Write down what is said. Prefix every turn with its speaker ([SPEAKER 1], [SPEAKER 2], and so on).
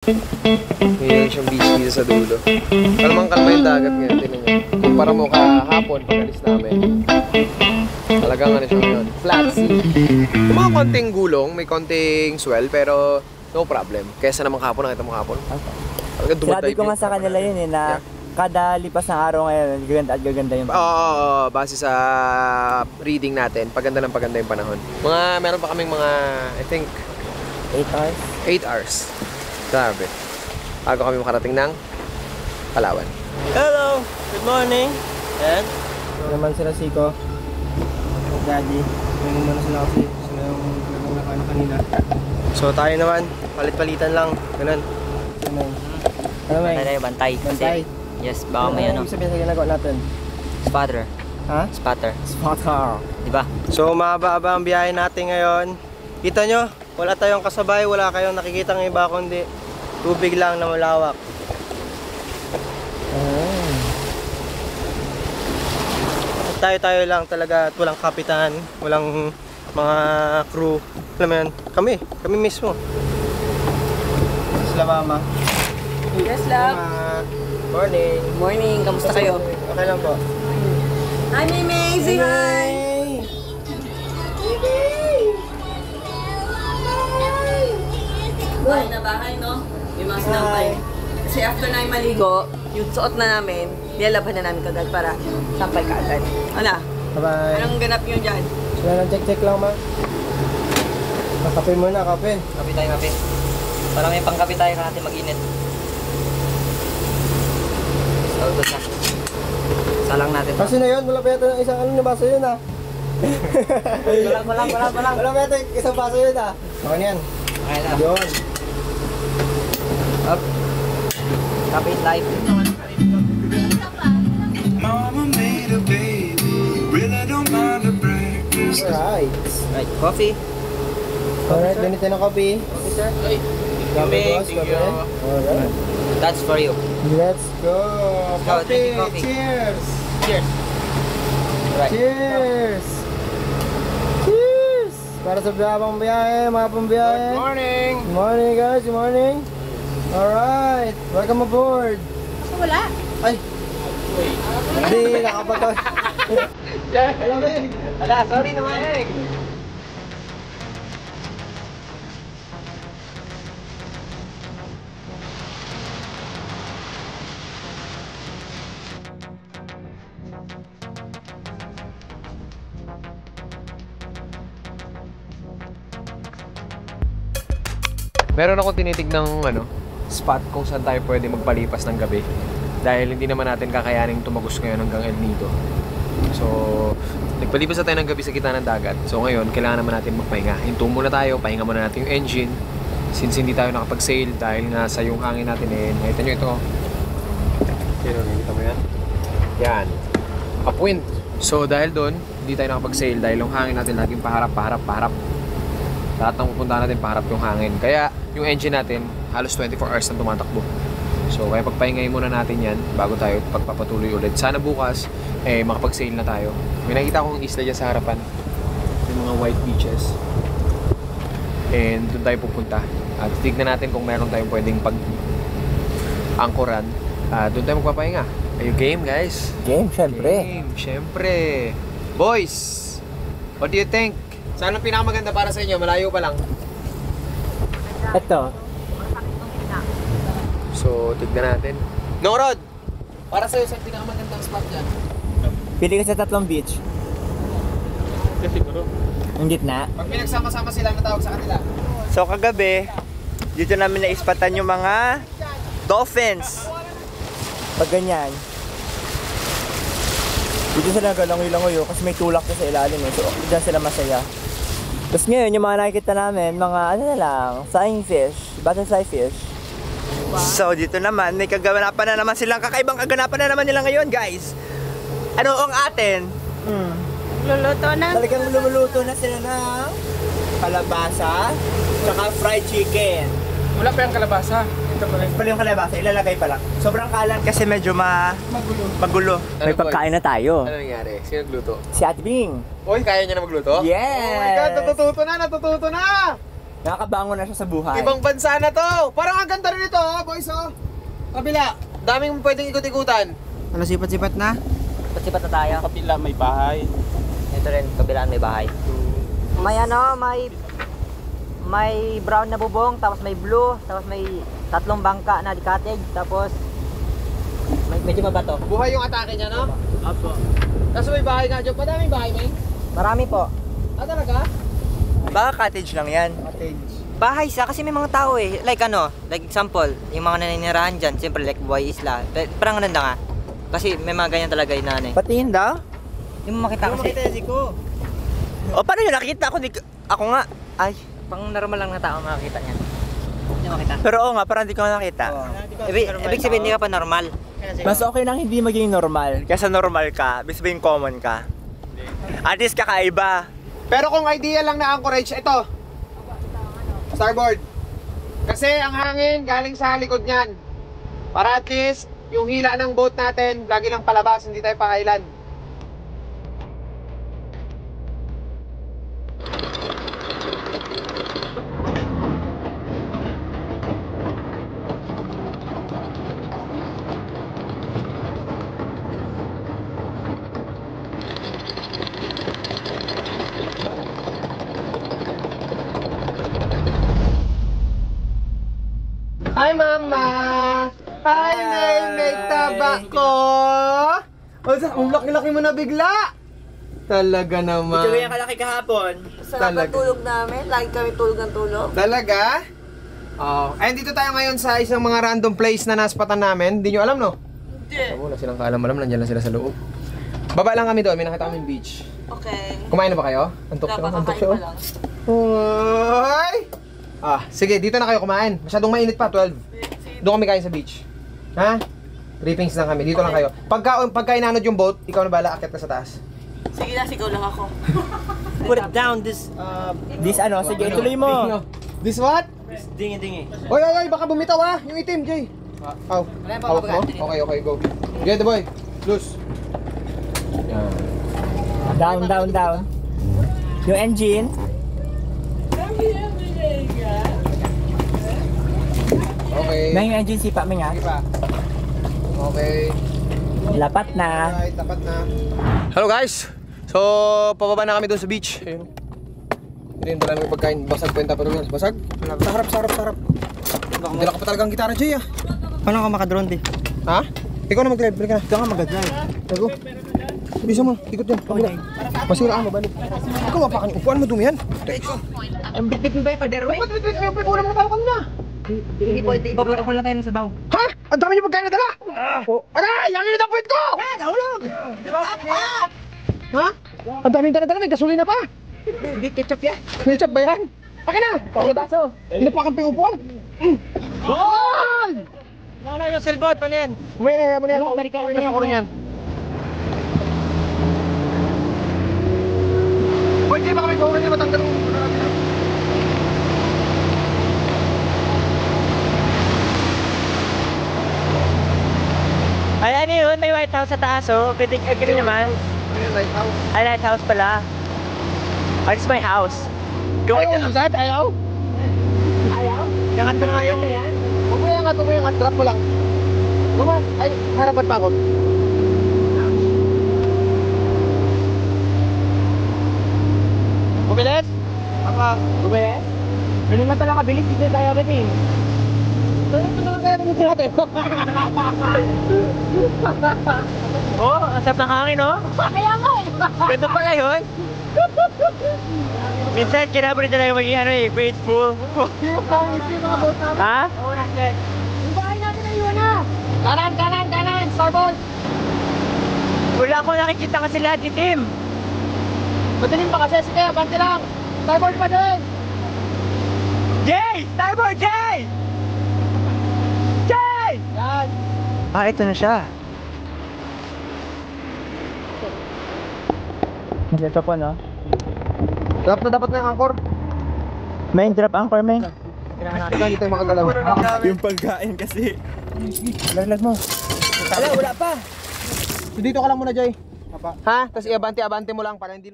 [SPEAKER 1] Ngayon siyang busy dito sa dulo. Kalmang-kalma yung dagat ngayon, tinan nyo. Kumpara mo kahapon pag alis namin. Talagang ano siya ngayon, flat sea. Yung mga konting gulong, may konting swell, pero no problem. Kesa naman kahapon, nakita mo kahapon. Talagang
[SPEAKER 2] sinabi ko nga sa kanila yun eh, na kada lipas ng araw ngayon, gaganda at gaganda yung panahon.
[SPEAKER 1] Oo, base sa reading natin, paganda ng paganda yung panahon. Meron pa kaming mga, I think,
[SPEAKER 2] 8 hours?
[SPEAKER 1] 8 hours. Grabe. Bago kami makarating ng Palawan.
[SPEAKER 2] Hello! Good morning! Ayan. Ito naman sila Siko. Daddy. Ngayon muna sila kasi sila yung nagkakano kanina. So tayo naman, palit-palitan lang. Ganun. Ano may?
[SPEAKER 3] Bantay.
[SPEAKER 2] Bantay?
[SPEAKER 3] Yes, baka may ano.
[SPEAKER 2] Ano sabihin sa ginagawa natin?
[SPEAKER 3] Spotter.
[SPEAKER 2] Ha?
[SPEAKER 3] Spotter.
[SPEAKER 2] Spotter.
[SPEAKER 3] Diba?
[SPEAKER 2] So mahaba-haba ang biyahe natin ngayon. Kita nyo, wala tayong kasabay, wala kayong nakikita ng iba kundi tubig lang na malawak. Tayo-tayo lang talaga at walang kapitan, walang mga crew. Alam mo yan, kami mismo. Sila mama.
[SPEAKER 3] Yes, love.
[SPEAKER 2] Morning.
[SPEAKER 3] Morning, kamusta kayo?
[SPEAKER 2] Okay lang po.
[SPEAKER 3] Hi, Mimi! Say hi! Bahay na bahay, no? May mga sinampay. Kasi after na maligo, yung suot na namin, nilalabhan na namin kagad para sampay ka agad. Ano?
[SPEAKER 2] Bye-bye.
[SPEAKER 3] Anong ganap yun dyan?
[SPEAKER 2] Sila lang check-check lang ma. Kape muna, kape.
[SPEAKER 3] Kape tayo, kape. Para may pangkape tayo ka natin mag-init. So, ito na. Salang natin.
[SPEAKER 2] Kasi na yun, wala pa yata ng isang ano na baso yun ah.
[SPEAKER 3] Walang.
[SPEAKER 2] Wala pa yata isang baso yun ah. Okay na yan.
[SPEAKER 3] Okay na.
[SPEAKER 2] Yun.
[SPEAKER 3] Up. Kape is life.
[SPEAKER 4] Mama made a baby, really don't mind the breakfast.
[SPEAKER 2] Alright.
[SPEAKER 3] Right, coffee.
[SPEAKER 2] Alright, ganito na kape.
[SPEAKER 3] Coffee, sir.
[SPEAKER 2] Kape boss, kape. Alright.
[SPEAKER 3] That's for you.
[SPEAKER 2] Let's go.
[SPEAKER 3] Go, drink your coffee.
[SPEAKER 2] Cheers.
[SPEAKER 3] Cheers. Right.
[SPEAKER 2] Cheers. Cheers. Para sa biyahe, mga pambiyahe.
[SPEAKER 1] Good morning!
[SPEAKER 2] Good morning guys, good morning. Alright, welcome aboard.
[SPEAKER 5] Wala.
[SPEAKER 2] Ay. Hindi, nakapagod.
[SPEAKER 1] Ala, sorry naman eh! Meron akong tinitignan spot kung saan tayo pwede magpalipas ng gabi. Dahil hindi naman natin kakayaning tumagos ngayon hanggang El Nido. So, nagpalipas na tayo ng gabi sa gitna ng dagat. So ngayon, kailangan naman natin magpahinga. Hinto muna tayo, pahinga muna natin yung engine. Since hindi tayo nakapag-sail dahil nga sa yung hangin natin nakita nyo ito. Nakita mo yan? Yan. Upwind. So dahil doon, hindi tayo nakapag-sail dahil yung hangin natin laging paharap. Lahat ng pupuntahan natin paharap yung hangin. Kaya yung engine natin halos 24 hours na tumatakbo. So kaya pagpahingayin muna natin yan bago tayo pagpapatuloy ulit. Sana bukas makapag-sail na tayo. May nakita akong isla dyan sa harapan. Yung mga white beaches. And doon tayo pupunta. At tignan natin kung meron tayong pwedeng pag-angkoran. Doon tayo magpapahinga. Are you game, guys?
[SPEAKER 2] Game, syempre.
[SPEAKER 1] Game, syempre. Boys, what do you think? Saan ang pinakamaganda para sa inyo? Malayo pa lang.
[SPEAKER 2] Ito.
[SPEAKER 1] So, tignan natin. Norod! Para sa'yo, saan pinakamagandang spot dyan?
[SPEAKER 2] Pili ka sa tatlong beach.
[SPEAKER 1] Siguro.
[SPEAKER 2] Ang gitna.
[SPEAKER 1] Pag pinagsama-sama sila, natawag sa kanila.
[SPEAKER 2] So kagabi, dito namin naispatan yung mga dolphins. Pag ganyan. Dito sila galangoy-langoy kasi may tulak na sa ilalim eh. So dyan sila masaya. Tapos ngayon, yung mga nakikita namin, mga ano na lang, flying fish, butterfly fish. So dito naman, may kaganapan na naman silang, kakaibang kaganapan na naman nila ngayon guys. Ano ang atin?
[SPEAKER 5] Luluto na.
[SPEAKER 2] Talagang lumuluto na sila ng kalabasa, tsaka fried chicken.
[SPEAKER 1] Wala pa yung kalabasa. Ito pa rin.
[SPEAKER 2] Pala yung kalabasa, ilalagay pa lang. Sobrang kalan kasi medyo magulo. May pagkain na tayo.
[SPEAKER 1] Ano nangyari? Sino nagluto?
[SPEAKER 2] Si Ate Bing.
[SPEAKER 1] Uy, kaya niya na magluto?
[SPEAKER 2] Yes!
[SPEAKER 1] Oh my God, natututo na!
[SPEAKER 2] Nakakabangon na siya sa buhay.
[SPEAKER 1] Ibang bansa na to. Parang ang ganda rin ito, boys, oh. Kabila. Daming pwedeng ikot-ikutan.
[SPEAKER 2] Ano, sipat-sipat na?
[SPEAKER 3] Sipat na tayo.
[SPEAKER 6] Kapila may bahay.
[SPEAKER 3] Ito rin, kabilaan may bahay. May ano, may brown na bubong, tapos may blue, tapos may 3 bangka na cottage, tapos medyo mabato.
[SPEAKER 1] Buhay yung atake niya, no?
[SPEAKER 6] Apo.
[SPEAKER 1] Kaso may bahay nga dyan. Madaming bahay, may?
[SPEAKER 3] Marami po.
[SPEAKER 1] Ah, talaga?
[SPEAKER 2] Baka cottage lang yan.
[SPEAKER 3] Bahay siya kasi may mga tao eh. Like ano, like example, yung mga naninirahan dyan, siyempre like Buhay Isla. Parang ganun nga. Kasi may mga ganyan talaga yung nanay.
[SPEAKER 2] Patingin daw?
[SPEAKER 3] Hindi mo makita kasi.
[SPEAKER 2] O, paano yun? Nakita ako, ako nga. Ay.
[SPEAKER 3] Pang normal lang na tao makakita niyan. Hindi mo makita.
[SPEAKER 2] Pero oo nga, parang hindi ko nakita.
[SPEAKER 3] Ibig sabihin hindi ka pa normal.
[SPEAKER 2] Mas okay nang hindi maging normal. Kaysa normal ka, ibig sabihin common ka. At least kakaiba.
[SPEAKER 1] Pero kung idea lang na anchorage, ito. Starboard. Kasi ang hangin galing sa likod niyan. Para at least, yung hila ng boat natin, lagi lang palabas, hindi tayo pa-island. Hi, Mama! Hi, Nay! Tabako! Ang laki-laki mo na bigla! Talaga naman.
[SPEAKER 2] Ito yung kalaki kahapon.
[SPEAKER 3] Sarap ang tulog namin. Lagi kami tulog ng tulog.
[SPEAKER 1] Talaga? Oo. Ayun, dito tayo ngayon sa isang mga random place na naspatan namin. Hindi nyo alam, no?
[SPEAKER 3] Hindi.
[SPEAKER 1] Wala silang kaalam-alam. Nandiyan lang sila sa loob. Baba lang kami doon. May nakita kaming beach.
[SPEAKER 3] Okay.
[SPEAKER 1] Kumain na ba kayo? Antok siya? Antok siya?
[SPEAKER 3] lang.
[SPEAKER 1] Hoy! Sige, dito na kayo kumain. Masyadong mainit pa, 12. Doon kami kain sa beach. Ha? Briefings lang kami. Dito lang kayo. Pagka inanod yung boat, ikaw na bala, akyat ka sa taas.
[SPEAKER 3] Sige na, sigaw lang ako.
[SPEAKER 6] Put it down, this
[SPEAKER 2] This ano, sige, ituloy mo.
[SPEAKER 1] This what?
[SPEAKER 6] dingy.
[SPEAKER 1] Oy, baka bumitaw yung itim, Jay. Aw. Hawak mo? Okay, go. Get the boy. Loose.
[SPEAKER 2] Down. Yung engine.
[SPEAKER 1] Okay.
[SPEAKER 2] May yung engine sipa, may nga.
[SPEAKER 1] Sige pa. Okay.
[SPEAKER 2] Lapat na.
[SPEAKER 1] Alright, tapat na. Hello guys! So, pababa na kami doon sa beach. Ayun. Hindi yung dala namin pagkain. Basag kwenta pa doon. Basag? Sa harap. Dala ka pa talagang gitara, Jay,
[SPEAKER 6] Paano ka makadrone, di?
[SPEAKER 1] Ha? Ikaw na mag-drive. Balik ka na.
[SPEAKER 2] Ito nga mag-drive.
[SPEAKER 1] Go. Bisa mo. Ikot yan. Pagila. Masira ang mabalik. Ikaw mapakan yung upuan mo. Dumi yan.
[SPEAKER 3] Ang bitbit mo ba yung pader,
[SPEAKER 1] Ba't ulam mo palakang na?
[SPEAKER 3] Hindi pwede. Babako lang tayo sa baw.
[SPEAKER 1] Ha? Ang dami niyo pagkain na dala! Aray! Ang init ang puwit ko!
[SPEAKER 3] Nahulog!
[SPEAKER 1] Ha? Ang daming dala-dala. May gasolina pa.
[SPEAKER 3] Hindi, ketchup yan.
[SPEAKER 1] Ketchup ba yan? Akin na!
[SPEAKER 3] Pagkataso.
[SPEAKER 1] Hindi pa kang pingupuan. Goal!
[SPEAKER 6] Ano yung sailboat? Paano yan?
[SPEAKER 1] May mo na yan.
[SPEAKER 3] Amerikano
[SPEAKER 1] May ako rin yan. Pwede ba kami gawin niya matanggal mo?
[SPEAKER 6] Ay, ano yun? May White House sa taas, oh. Pwede naman.
[SPEAKER 1] Lighthouse.
[SPEAKER 6] Ay, lighthouse pala. Oh, it's my house.
[SPEAKER 1] Ayaw, Zad? Ayaw?
[SPEAKER 6] Yangat mo nga yun.
[SPEAKER 1] Huwag mo yangat. Drop mo lang. Naman, ay, harapan pa ako.
[SPEAKER 6] Bumilis?
[SPEAKER 1] Bumilis?
[SPEAKER 6] Ganun na talaga bilis. Hindi tayo rin eh.
[SPEAKER 1] Ano lang kaya natin natin?
[SPEAKER 6] Oh, ang sarap ng hangin, oh.
[SPEAKER 3] Kaya nga eh.
[SPEAKER 6] Ganda pa ngayon. Minsan, kinabri na lang maging ano eh, grateful. Ha?
[SPEAKER 3] Yung bahay natin na yun na. Kanan. Starboard.
[SPEAKER 6] Wala akong nakikita kasi lahat itim.
[SPEAKER 3] Madaling pa kasi. Sige, bante lang. Starboard pa din.
[SPEAKER 6] Jay! Starboard, Jay! Jay!
[SPEAKER 3] Yan.
[SPEAKER 6] Ah, ito na siya.
[SPEAKER 2] Ito po, no?
[SPEAKER 1] Dapat na yung anchor.
[SPEAKER 2] Main drop anchor, main.
[SPEAKER 1] Ika, hindi tayo makagalaw.
[SPEAKER 2] Yung pagkain kasi. Laglag mo. Wala pa.
[SPEAKER 1] So dito ka lang muna, Joy. Ha? Tapos i-abante mo lang para hindi